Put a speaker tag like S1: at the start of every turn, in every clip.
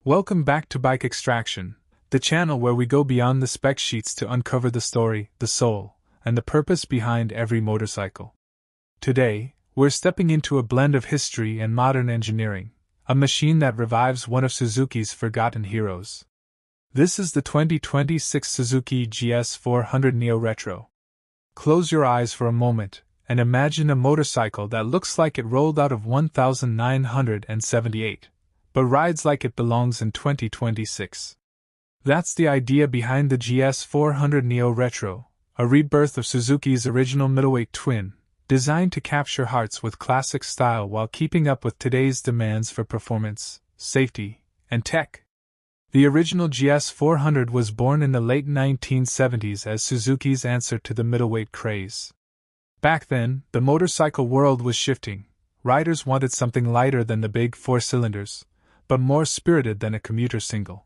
S1: Welcome back to Bike Extraction, the channel where we go beyond the spec sheets to uncover the story, the soul, and the purpose behind every motorcycle. Today, we're stepping into a blend of history and modern engineering, a machine that revives one of Suzuki's forgotten heroes. This is the 2026 Suzuki GS400 Neo Retro. Close your eyes for a moment and imagine a motorcycle that looks like it rolled out of 1978. But rides like it belongs in 2026. That's the idea behind the GS400 Neo Retro, a rebirth of Suzuki's original middleweight twin, designed to capture hearts with classic style while keeping up with today's demands for performance, safety, and tech. The original GS400 was born in the late 1970s as Suzuki's answer to the middleweight craze. Back then, the motorcycle world was shifting. Riders wanted something lighter than the big four cylinders, but more spirited than a commuter single.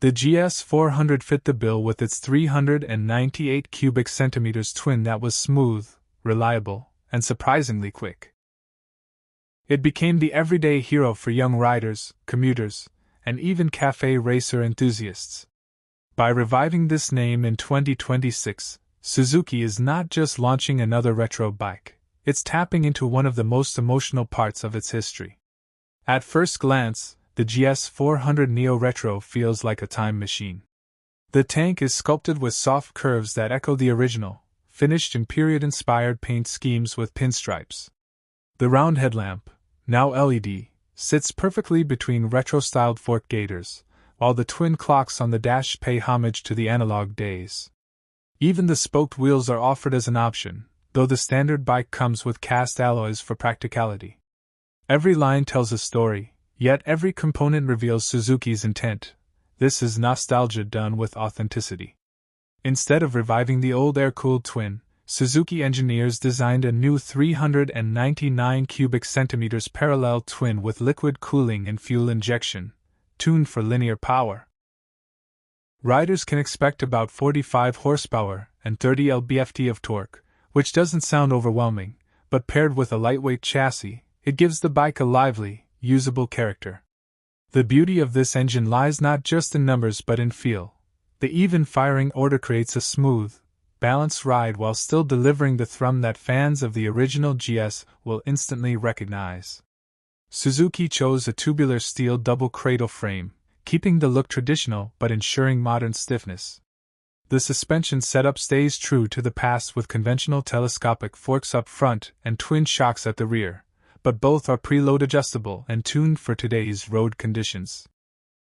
S1: The GS400 fit the bill with its 398 cubic centimeters twin that was smooth, reliable, and surprisingly quick. It became the everyday hero for young riders, commuters, and even cafe racer enthusiasts. By reviving this name in 2026, Suzuki is not just launching another retro bike, it's tapping into one of the most emotional parts of its history. At first glance, the GS400 Neo Retro feels like a time machine. The tank is sculpted with soft curves that echo the original, finished in period-inspired paint schemes with pinstripes. The round headlamp, now LED, sits perfectly between retro-styled fork gaiters, while the twin clocks on the dash pay homage to the analog days. Even the spoked wheels are offered as an option, though the standard bike comes with cast alloys for practicality. Every line tells a story, yet every component reveals Suzuki's intent. This is nostalgia done with authenticity. Instead of reviving the old air-cooled twin, Suzuki engineers designed a new 399 cubic centimeters parallel twin with liquid cooling and fuel injection, tuned for linear power. Riders can expect about 45 horsepower and 30 lb-ft of torque, which doesn't sound overwhelming, but paired with a lightweight chassis, it gives the bike a lively, usable character. The beauty of this engine lies not just in numbers but in feel. The even firing order creates a smooth, balanced ride while still delivering the thrum that fans of the original GS will instantly recognize. Suzuki chose a tubular steel double cradle frame, keeping the look traditional but ensuring modern stiffness. The suspension setup stays true to the past with conventional telescopic forks up front and twin shocks at the rear, but both are preload adjustable and tuned for today's road conditions.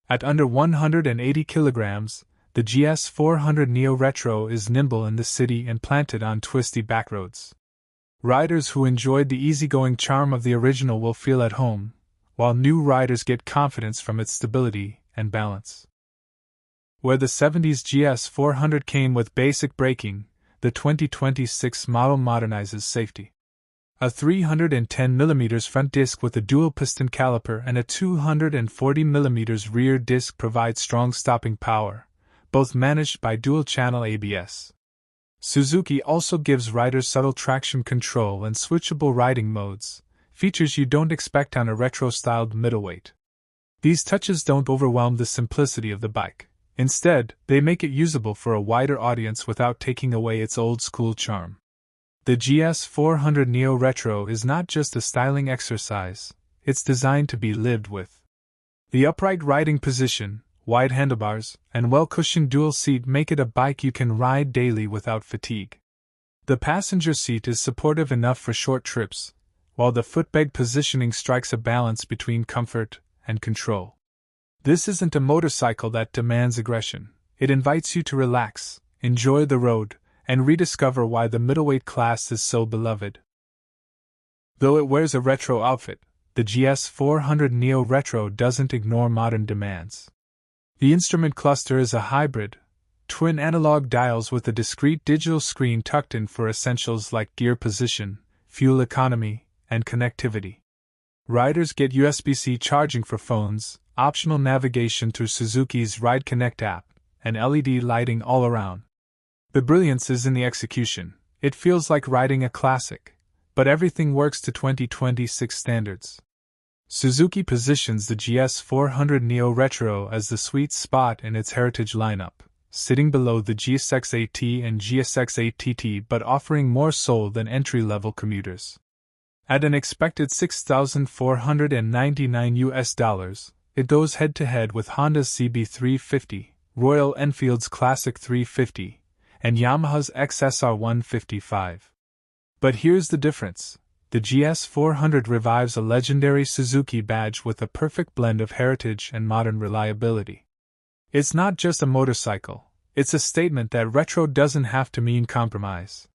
S1: At under 180 kilograms, the GS400 Neo Retro is nimble in the city and planted on twisty backroads. Riders who enjoyed the easygoing charm of the original will feel at home, while new riders get confidence from its stability and balance. Where the 70s GS400 came with basic braking, the 2026 model modernizes safety. A 310mm front disc with a dual-piston caliper and a 240mm rear disc provide strong stopping power, both managed by dual-channel ABS. Suzuki also gives riders subtle traction control and switchable riding modes, features you don't expect on a retro-styled middleweight. These touches don't overwhelm the simplicity of the bike. Instead, they make it usable for a wider audience without taking away its old-school charm. The GS400 Neo Retro is not just a styling exercise, it's designed to be lived with. The upright riding position, wide handlebars, and well-cushioned dual seat make it a bike you can ride daily without fatigue. The passenger seat is supportive enough for short trips, while the footbed positioning strikes a balance between comfort and control. This isn't a motorcycle that demands aggression. It invites you to relax, enjoy the road, and rediscover why the middleweight class is so beloved. Though it wears a retro outfit, the GS400 Neo Retro doesn't ignore modern demands. The instrument cluster is a hybrid, twin analog dials with a discrete digital screen tucked in for essentials like gear position, fuel economy, and connectivity. Riders get USB-C charging for phones, optional navigation through Suzuki's Ride Connect app, and LED lighting all around. The brilliance is in the execution. It feels like riding a classic, but everything works to 2026 standards. Suzuki positions the GS400 Neo Retro as the sweet spot in its heritage lineup, sitting below the GSX-8T and GSX-8TT but offering more soul than entry-level commuters. At an expected $6,499, it goes head-to-head with Honda's CB350, Royal Enfield's Classic 350, and Yamaha's XSR155. But here's the difference. The GS400 revives a legendary Suzuki badge with a perfect blend of heritage and modern reliability. It's not just a motorcycle, it's a statement that retro doesn't have to mean compromise.